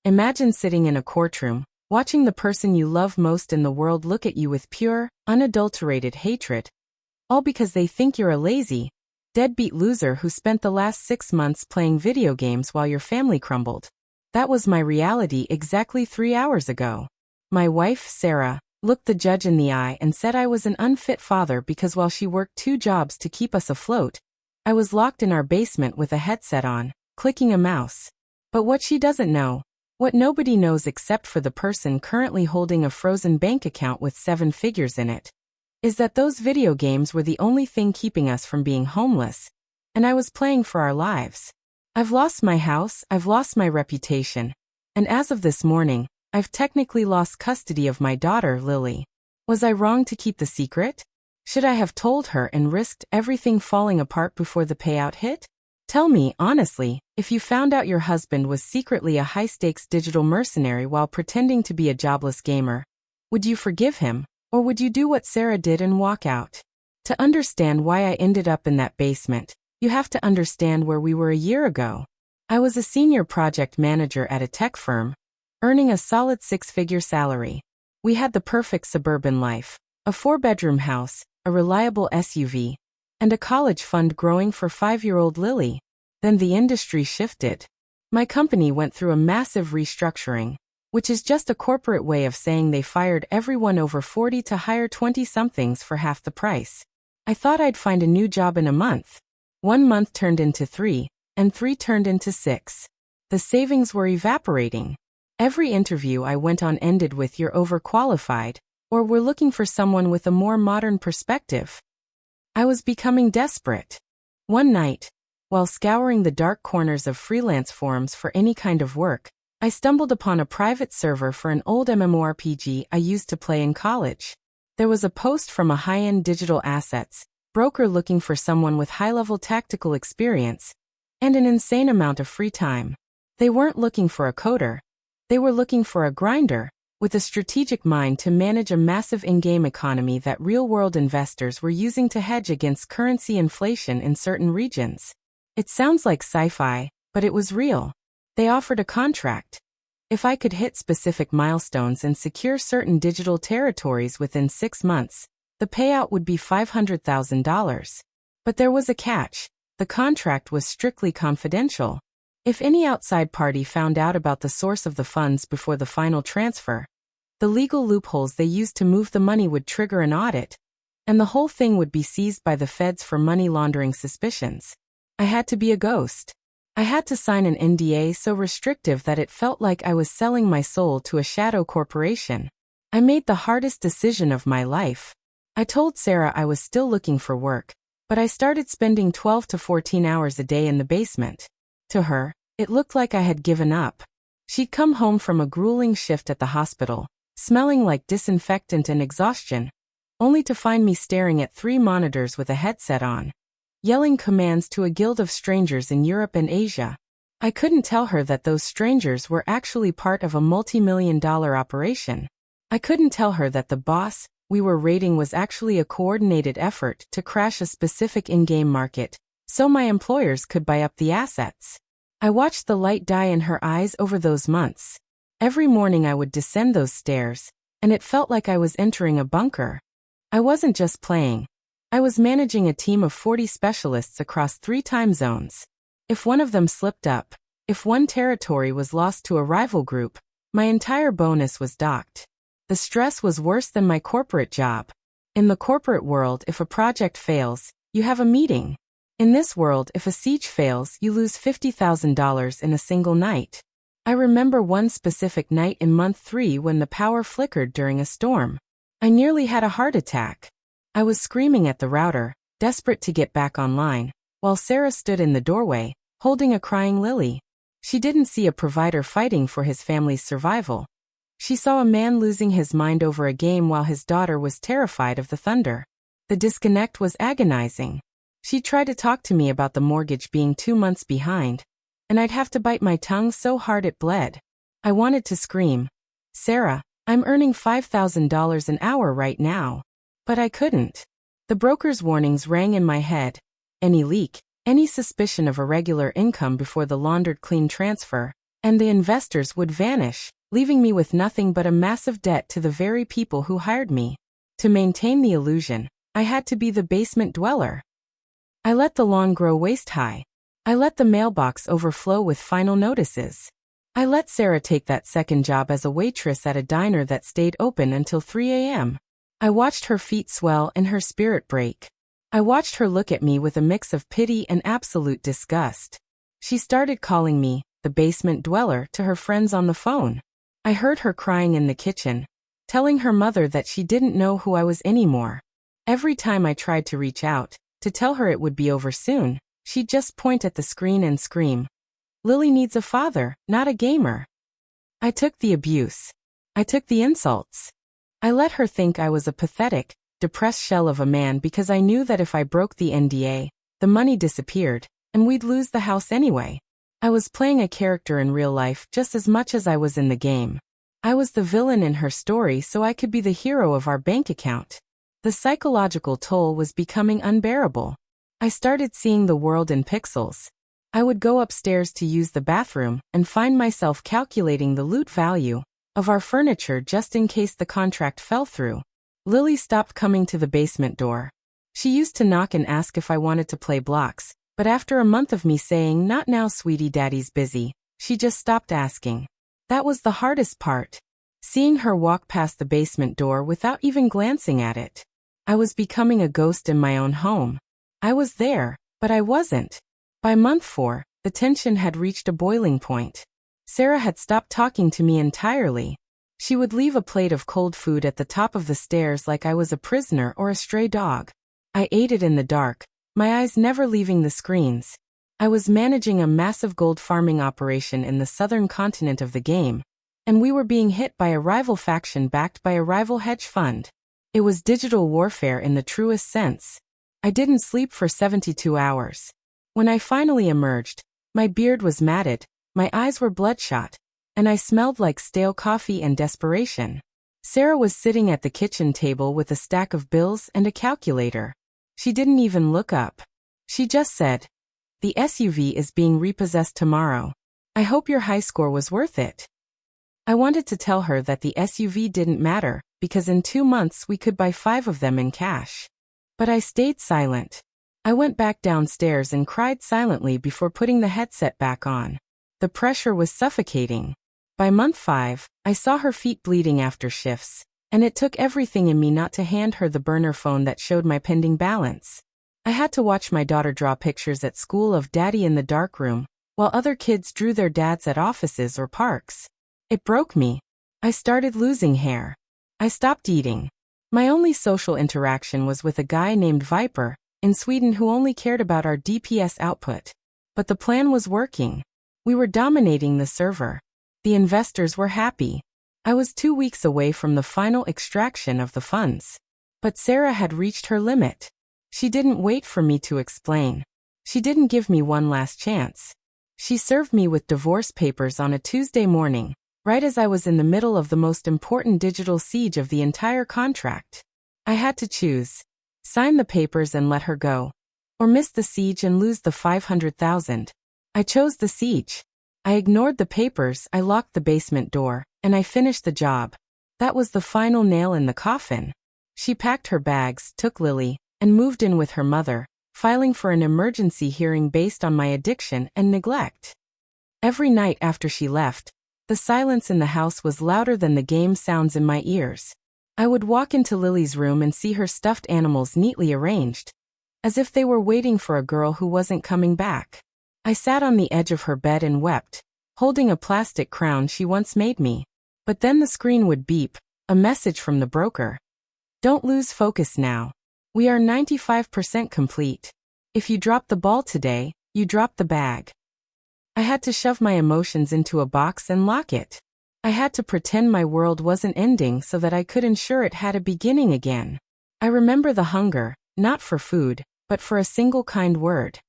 Imagine sitting in a courtroom, watching the person you love most in the world look at you with pure, unadulterated hatred, all because they think you're a lazy, deadbeat loser who spent the last 6 months playing video games while your family crumbled. That was my reality exactly 3 hours ago. My wife, Sarah, looked the judge in the eye and said I was an unfit father because while she worked 2 jobs to keep us afloat, I was locked in our basement with a headset on, clicking a mouse. But what she doesn't know, what nobody knows except for the person currently holding a frozen bank account with 7 figures in it, is that those video games were the only thing keeping us from being homeless, and I was playing for our lives. I've lost my house, I've lost my reputation, and as of this morning, I've technically lost custody of my daughter, Lily. Was I wrong to keep the secret? Should I have told her and risked everything falling apart before the payout hit? Tell me, honestly, if you found out your husband was secretly a high-stakes digital mercenary while pretending to be a jobless gamer, would you forgive him, or would you do what Sarah did and walk out? To understand why I ended up in that basement, you have to understand where we were a year ago. I was a senior project manager at a tech firm, earning a solid 6-figure salary. We had the perfect suburban life, a 4-bedroom house, a reliable SUV, and a college fund growing for 5-year-old Lily. Then the industry shifted. My company went through a massive restructuring, which is just a corporate way of saying they fired everyone over 40 to hire 20-somethings for half the price. I thought I'd find a new job in a month. 1 month turned into 3, and 3 turned into 6. The savings were evaporating. Every interview I went on ended with "you're overqualified," or "we're looking for someone with a more modern perspective." I was becoming desperate. One night, while scouring the dark corners of freelance forums for any kind of work, I stumbled upon a private server for an old MMORPG I used to play in college. There was a post from a high-end digital assets broker looking for someone with high-level tactical experience and an insane amount of free time. They weren't looking for a coder. They were looking for a grinder with a strategic mind to manage a massive in-game economy that real-world investors were using to hedge against currency inflation in certain regions. It sounds like sci-fi, but it was real. They offered a contract. If I could hit specific milestones and secure certain digital territories within 6 months, the payout would be $500,000. But there was a catch. The contract was strictly confidential. If any outside party found out about the source of the funds before the final transfer, the legal loopholes they used to move the money would trigger an audit, and the whole thing would be seized by the feds for money laundering suspicions. I had to be a ghost. I had to sign an NDA so restrictive that it felt like I was selling my soul to a shadow corporation. I made the hardest decision of my life. I told Sarah I was still looking for work, but I started spending 12 to 14 hours a day in the basement. To her, it looked like I had given up. She'd come home from a grueling shift at the hospital, smelling like disinfectant and exhaustion, only to find me staring at 3 monitors with a headset on, yelling commands to a guild of strangers in Europe and Asia. I couldn't tell her that those strangers were actually part of a multi-million-dollar operation. I couldn't tell her that the boss we were raiding was actually a coordinated effort to crash a specific in-game market, so my employers could buy up the assets. I watched the light die in her eyes over those months. Every morning I would descend those stairs, and it felt like I was entering a bunker. I wasn't just playing. I was managing a team of 40 specialists across 3 time zones. If one of them slipped up, if one territory was lost to a rival group, my entire bonus was docked. The stress was worse than my corporate job. In the corporate world, if a project fails, you have a meeting. In this world, if a siege fails, you lose $50,000 in a single night. I remember one specific night in month 3 when the power flickered during a storm. I nearly had a heart attack. I was screaming at the router, desperate to get back online, while Sarah stood in the doorway, holding a crying Lily. She didn't see a provider fighting for his family's survival. She saw a man losing his mind over a game while his daughter was terrified of the thunder. The disconnect was agonizing. She tried to talk to me about the mortgage being 2 months behind, and I'd have to bite my tongue so hard it bled. I wanted to scream, "Sarah, I'm earning $5,000 an hour right now." But I couldn't. The broker's warnings rang in my head. Any leak, any suspicion of irregular income before the laundered clean transfer, And the investors would vanish, leaving me with nothing but a massive debt to the very people who hired me. To maintain the illusion, I had to be the basement dweller. I let the lawn grow waist-high. I let the mailbox overflow with final notices. I let Sarah take that second job as a waitress at a diner that stayed open until 3 a.m. I watched her feet swell and her spirit break. I watched her look at me with a mix of pity and absolute disgust. She started calling me the basement dweller to her friends on the phone. I heard her crying in the kitchen, telling her mother that she didn't know who I was anymore. Every time I tried to reach out, to tell her it would be over soon, she'd just point at the screen and scream, "Lily needs a father, not a gamer." I took the abuse. I took the insults. I let her think I was a pathetic, depressed shell of a man because I knew that if I broke the NDA, the money disappeared, and we'd lose the house anyway. I was playing a character in real life just as much as I was in the game. I was the villain in her story so I could be the hero of our bank account. The psychological toll was becoming unbearable. I started seeing the world in pixels. I would go upstairs to use the bathroom and find myself calculating the loot value of our furniture just in case the contract fell through. Lily stopped coming to the basement door. She used to knock and ask if I wanted to play blocks, but after a month of me saying, "Not now, sweetie, daddy's busy," she just stopped asking. That was the hardest part. Seeing her walk past the basement door without even glancing at it. I was becoming a ghost in my own home. I was there, but I wasn't. By month 4, the tension had reached a boiling point. Sarah had stopped talking to me entirely. She would leave a plate of cold food at the top of the stairs like I was a prisoner or a stray dog. I ate it in the dark, my eyes never leaving the screens. I was managing a massive gold farming operation in the southern continent of the game, and we were being hit by a rival faction backed by a rival hedge fund. It was digital warfare in the truest sense. I didn't sleep for 72 hours. When I finally emerged, my beard was matted, my eyes were bloodshot, and I smelled like stale coffee and desperation. Sarah was sitting at the kitchen table with a stack of bills and a calculator. She didn't even look up. She just said, "The SUV is being repossessed tomorrow. I hope your high score was worth it." I wanted to tell her that the SUV didn't matter, because in 2 months we could buy 5 of them in cash. But I stayed silent. I went back downstairs and cried silently before putting the headset back on. The pressure was suffocating. By month 5, I saw her feet bleeding after shifts, and it took everything in me not to hand her the burner phone that showed my pending balance. I had to watch my daughter draw pictures at school of daddy in the darkroom, while other kids drew their dads at offices or parks. It broke me. I started losing hair. I stopped eating. My only social interaction was with a guy named Viper in Sweden who only cared about our DPS output. But the plan was working. We were dominating the server. The investors were happy. I was 2 weeks away from the final extraction of the funds. But Sarah had reached her limit. She didn't wait for me to explain. She didn't give me one last chance. She served me with divorce papers on a Tuesday morning, right as I was in the middle of the most important digital siege of the entire contract. I had to choose. Sign the papers and let her go, or miss the siege and lose the 500,000. I chose the siege. I ignored the papers, I locked the basement door, and I finished the job. That was the final nail in the coffin. She packed her bags, took Lily, and moved in with her mother, filing for an emergency hearing based on my addiction and neglect. Every night after she left, the silence in the house was louder than the game sounds in my ears. I would walk into Lily's room and see her stuffed animals neatly arranged, as if they were waiting for a girl who wasn't coming back. I sat on the edge of her bed and wept, holding a plastic crown she once made me. But then the screen would beep, a message from the broker. "Don't lose focus now. We are 95% complete. If you drop the ball today, you drop the bag." I had to shove my emotions into a box and lock it. I had to pretend my world wasn't ending so that I could ensure it had a beginning again. I remember the hunger, not for food, but for a single kind word.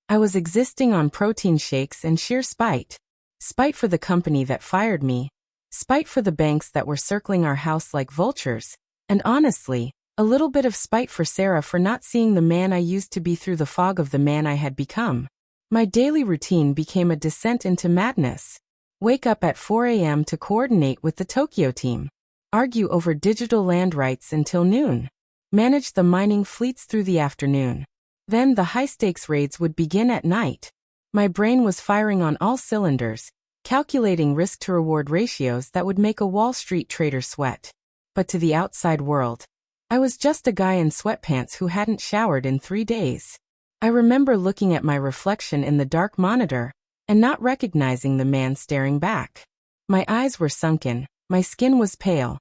I was existing on protein shakes and sheer spite. Spite for the company that fired me. Spite for the banks that were circling our house like vultures. And honestly, a little bit of spite for Sarah for not seeing the man I used to be through the fog of the man I had become. My daily routine became a descent into madness. Wake up at 4 a.m. to coordinate with the Tokyo team. Argue over digital land rights until noon. Manage the mining fleets through the afternoon. Then the high-stakes raids would begin at night. My brain was firing on all cylinders, calculating risk-to-reward ratios that would make a Wall Street trader sweat. But to the outside world, I was just a guy in sweatpants who hadn't showered in 3 days. I remember looking at my reflection in the dark monitor and not recognizing the man staring back. My eyes were sunken, my skin was pale,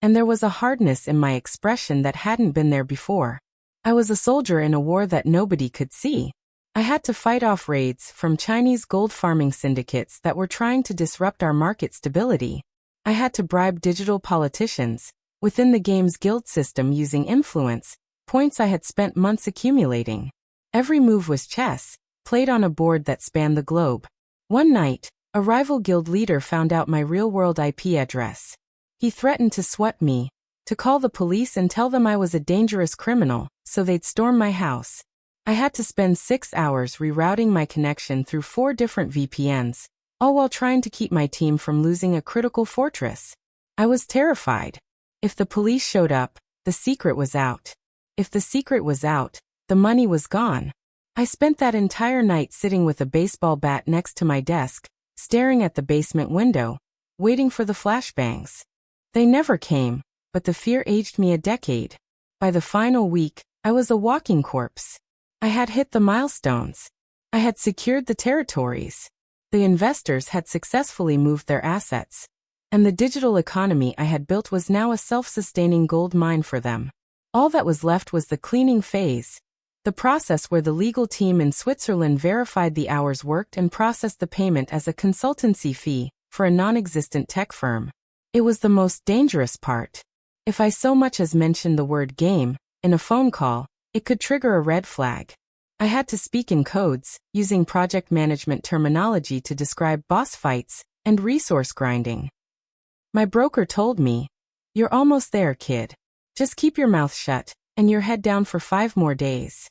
and there was a hardness in my expression that hadn't been there before. I was a soldier in a war that nobody could see. I had to fight off raids from Chinese gold farming syndicates that were trying to disrupt our market stability. I had to bribe digital politicians within the game's guild system using influence, points I had spent months accumulating. Every move was chess, played on a board that spanned the globe. One night, a rival guild leader found out my real-world IP address. He threatened to sweat me, to call the police and tell them I was a dangerous criminal, so they'd storm my house. I had to spend 6 hours rerouting my connection through 4 different VPNs, all while trying to keep my team from losing a critical fortress. I was terrified. If the police showed up, the secret was out. If the secret was out, the money was gone. I spent that entire night sitting with a baseball bat next to my desk, staring at the basement window, waiting for the flashbangs. They never came, but the fear aged me a decade. By the final week, I was a walking corpse. I had hit the milestones. I had secured the territories. The investors had successfully moved their assets, and the digital economy I had built was now a self-sustaining gold mine for them. All that was left was the cleaning phase, the process where the legal team in Switzerland verified the hours worked and processed the payment as a consultancy fee for a non-existent tech firm. It was the most dangerous part. If I so much as mentioned the word game in a phone call, it could trigger a red flag. I had to speak in codes, using project management terminology to describe boss fights and resource grinding. My broker told me, "You're almost there, kid. Just keep your mouth shut and your head down for 5 more days."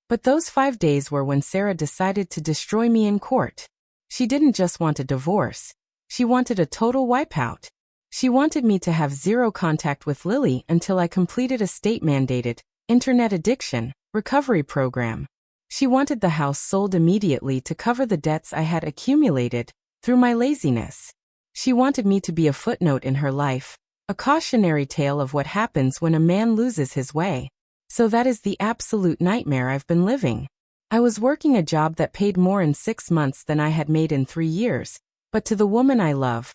But those 5 days were when Sarah decided to destroy me in court. She didn't just want a divorce. She wanted a total wipeout. She wanted me to have 0 contact with Lily until I completed a state-mandated internet addiction recovery program. She wanted the house sold immediately to cover the debts I had accumulated through my laziness. She wanted me to be a footnote in her life, a cautionary tale of what happens when a man loses his way. So that is the absolute nightmare I've been living. I was working a job that paid more in 6 months than I had made in 3 years, but to the woman I love,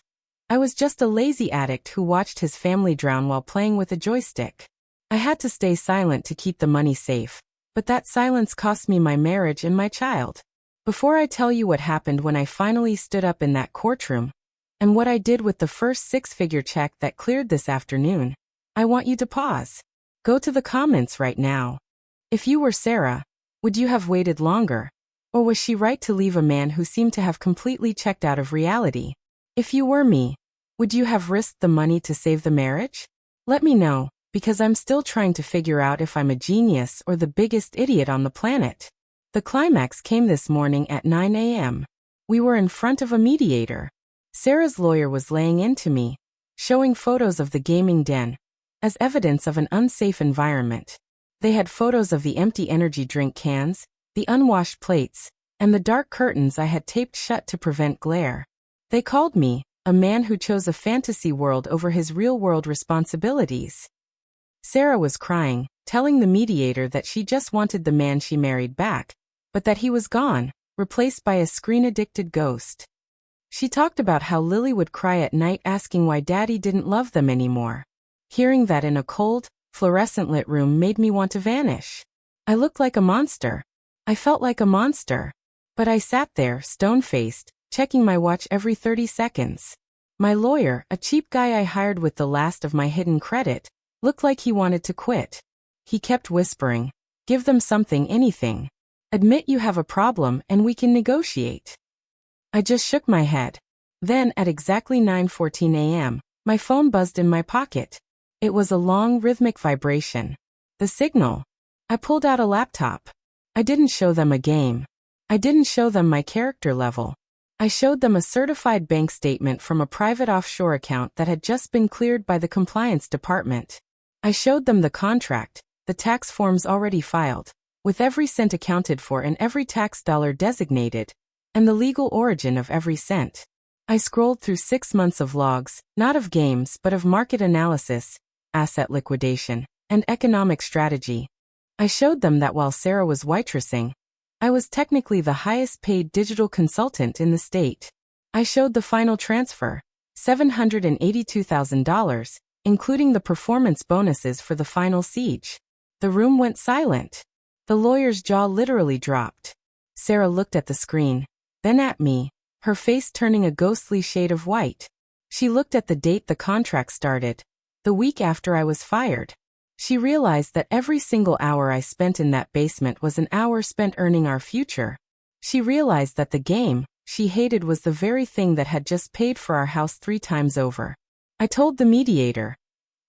I was just a lazy addict who watched his family drown while playing with a joystick. I had to stay silent to keep the money safe, but that silence cost me my marriage and my child. Before I tell you what happened when I finally stood up in that courtroom, and what I did with the first 6-figure check that cleared this afternoon, I want you to pause. Go to the comments right now. If you were Sarah, would you have waited longer? Or was she right to leave a man who seemed to have completely checked out of reality? If you were me, would you have risked the money to save the marriage? Let me know, because I'm still trying to figure out if I'm a genius or the biggest idiot on the planet. The climax came this morning at 9 a.m. We were in front of a mediator. Sarah's lawyer was laying into me, showing photos of the gaming den as evidence of an unsafe environment. They had photos of the empty energy drink cans, the unwashed plates, and the dark curtains I had taped shut to prevent glare. They called me a man who chose a fantasy world over his real-world responsibilities. Sarah was crying, telling the mediator that she just wanted the man she married back, but that he was gone, replaced by a screen-addicted ghost. She talked about how Lily would cry at night asking why Daddy didn't love them anymore. Hearing that in a cold, fluorescent-lit room made me want to vanish. I looked like a monster. I felt like a monster. But I sat there, stone-faced, checking my watch every 30 seconds. My lawyer, a cheap guy I hired with the last of my hidden credit, looked like he wanted to quit. He kept whispering, "Give them something, anything. Admit you have a problem and we can negotiate." I just shook my head. Then, at exactly 9:14 a.m., my phone buzzed in my pocket. It was a long, rhythmic vibration. The signal. I pulled out a laptop. I didn't show them a game. I didn't show them my character level. I showed them a certified bank statement from a private offshore account that had just been cleared by the compliance department. I showed them the contract, the tax forms already filed, with every cent accounted for and every tax dollar designated, and the legal origin of every cent. I scrolled through 6 months of logs, not of games but of market analysis, asset liquidation, and economic strategy. I showed them that while Sarah was waitressing, I was technically the highest paid digital consultant in the state. I showed the final transfer, $782,000, including the performance bonuses for the final siege. The room went silent. The lawyer's jaw literally dropped. Sarah looked at the screen, then at me, her face turning a ghostly shade of white. She looked at the date the contract started, the week after I was fired. She realized that every single hour I spent in that basement was an hour spent earning our future. She realized that the game she hated was the very thing that had just paid for our house 3 times over. I told the mediator,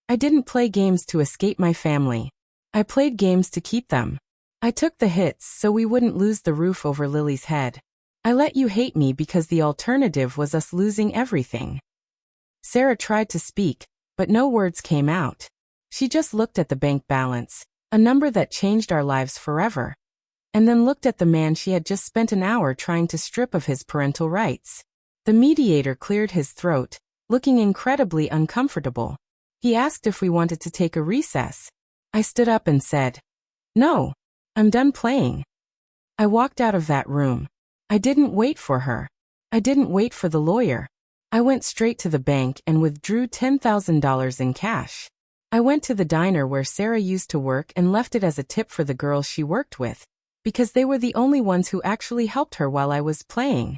I didn't play games to escape my family. I played games to keep them. I took the hits so we wouldn't lose the roof over Lily's head. I let you hate me because the alternative was us losing everything. Sarah tried to speak, but no words came out. She just looked at the bank balance, a number that changed our lives forever, and then looked at the man she had just spent an hour trying to strip of his parental rights. The mediator cleared his throat, looking incredibly uncomfortable. He asked if we wanted to take a recess. I stood up and said, "No, I'm done playing." I walked out of that room. I didn't wait for her. I didn't wait for the lawyer. I went straight to the bank and withdrew $10,000 in cash. I went to the diner where Sarah used to work and left it as a tip for the girls she worked with, because they were the only ones who actually helped her while I was playing.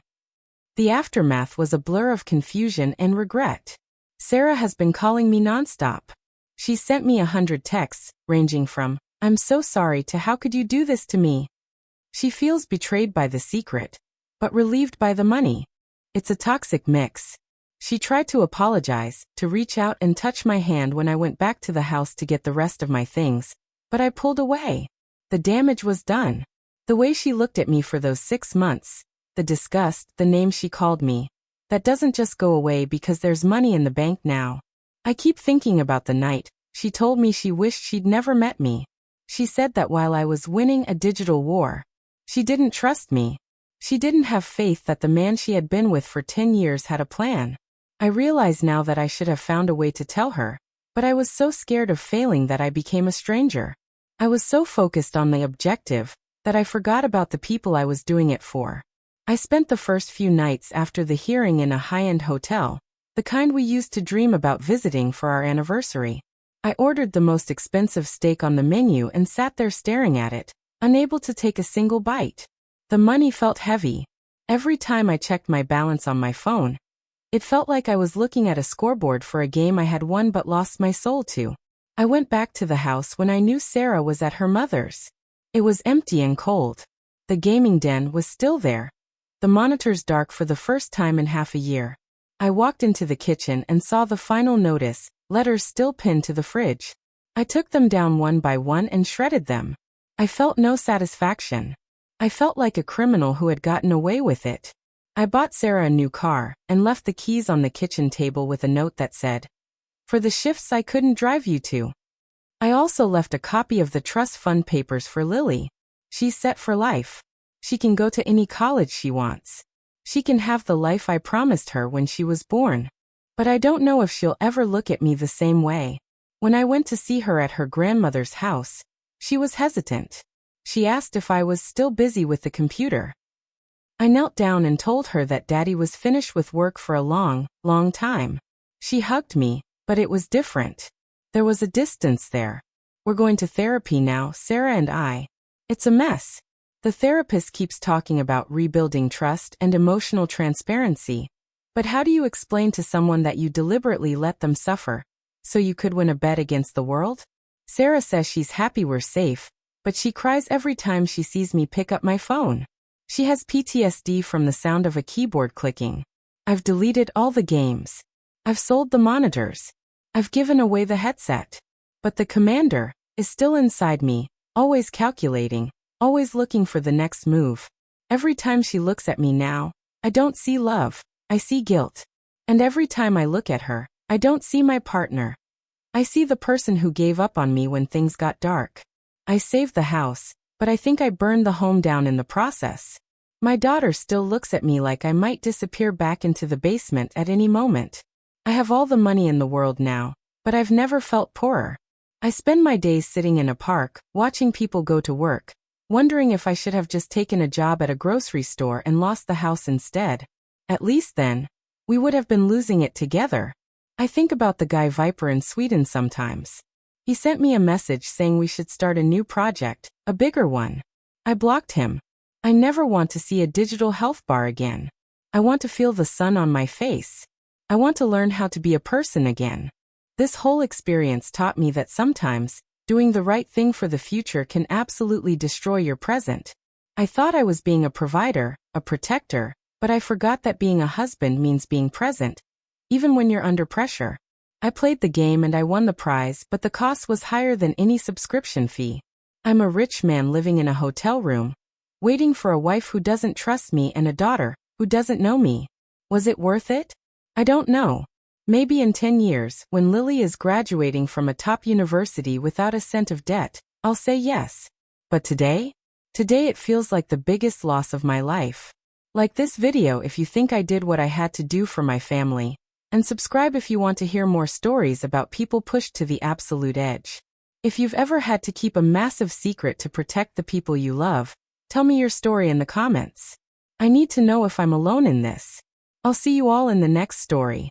The aftermath was a blur of confusion and regret. Sarah has been calling me nonstop. She sent me 100 texts, ranging from, "I'm so sorry" to "How could you do this to me?" She feels betrayed by the secret, but relieved by the money. It's a toxic mix. She tried to apologize, to reach out and touch my hand when I went back to the house to get the rest of my things, but I pulled away. The damage was done. The way she looked at me for those 6 months, the disgust, the name she called me, that doesn't just go away because there's money in the bank now. I keep thinking about the night she told me she wished she'd never met me. She said that while I was winning a digital war, she didn't trust me. She didn't have faith that the man she had been with for 10 years had a plan. I realize now that I should have found a way to tell her, but I was so scared of failing that I became a stranger. I was so focused on the objective that I forgot about the people I was doing it for. I spent the first few nights after the hearing in a high-end hotel, the kind we used to dream about visiting for our anniversary. I ordered the most expensive steak on the menu and sat there staring at it, unable to take a single bite. The money felt heavy. Every time I checked my balance on my phone, it felt like I was looking at a scoreboard for a game I had won but lost my soul to. I went back to the house when I knew Sarah was at her mother's. It was empty and cold. The gaming den was still there. The monitors dark for the first time in half a year. I walked into the kitchen and saw the final notice, letters still pinned to the fridge. I took them down one by one and shredded them. I felt no satisfaction. I felt like a criminal who had gotten away with it. I bought Sarah a new car and left the keys on the kitchen table with a note that said, "For the shifts I couldn't drive you to." I also left a copy of the trust fund papers for Lily. She's set for life. She can go to any college she wants. She can have the life I promised her when she was born. But I don't know if she'll ever look at me the same way. When I went to see her at her grandmother's house, she was hesitant. She asked if I was still busy with the computer. I knelt down and told her that Daddy was finished with work for a long, long time. She hugged me, but it was different. There was a distance there. We're going to therapy now, Sarah and I. It's a mess. The therapist keeps talking about rebuilding trust and emotional transparency. But how do you explain to someone that you deliberately let them suffer, so you could win a bet against the world? Sarah says she's happy we're safe, but she cries every time she sees me pick up my phone. She has PTSD from the sound of a keyboard clicking. I've deleted all the games. I've sold the monitors. I've given away the headset. But the commander is still inside me, always calculating, always looking for the next move. Every time she looks at me now, I don't see love, I see guilt. And every time I look at her, I don't see my partner. I see the person who gave up on me when things got dark. I saved the house, but I think I burned the home down in the process. My daughter still looks at me like I might disappear back into the basement at any moment. I have all the money in the world now, but I've never felt poorer. I spend my days sitting in a park, watching people go to work, wondering if I should have just taken a job at a grocery store and lost the house instead. At least then, we would have been losing it together. I think about the guy Viper in Sweden sometimes. He sent me a message saying we should start a new project, a bigger one. I blocked him. I never want to see a digital health bar again. I want to feel the sun on my face. I want to learn how to be a person again. This whole experience taught me that sometimes, doing the right thing for the future can absolutely destroy your present. I thought I was being a provider, a protector, but I forgot that being a husband means being present, even when you're under pressure. I played the game and I won the prize, but the cost was higher than any subscription fee. I'm a rich man living in a hotel room, waiting for a wife who doesn't trust me and a daughter who doesn't know me. Was it worth it? I don't know. Maybe in 10 years, when Lily is graduating from a top university without a cent of debt, I'll say yes. But today? Today it feels like the biggest loss of my life. Like this video if you think I did what I had to do for my family. And subscribe if you want to hear more stories about people pushed to the absolute edge. If you've ever had to keep a massive secret to protect the people you love, tell me your story in the comments. I need to know if I'm alone in this. I'll see you all in the next story.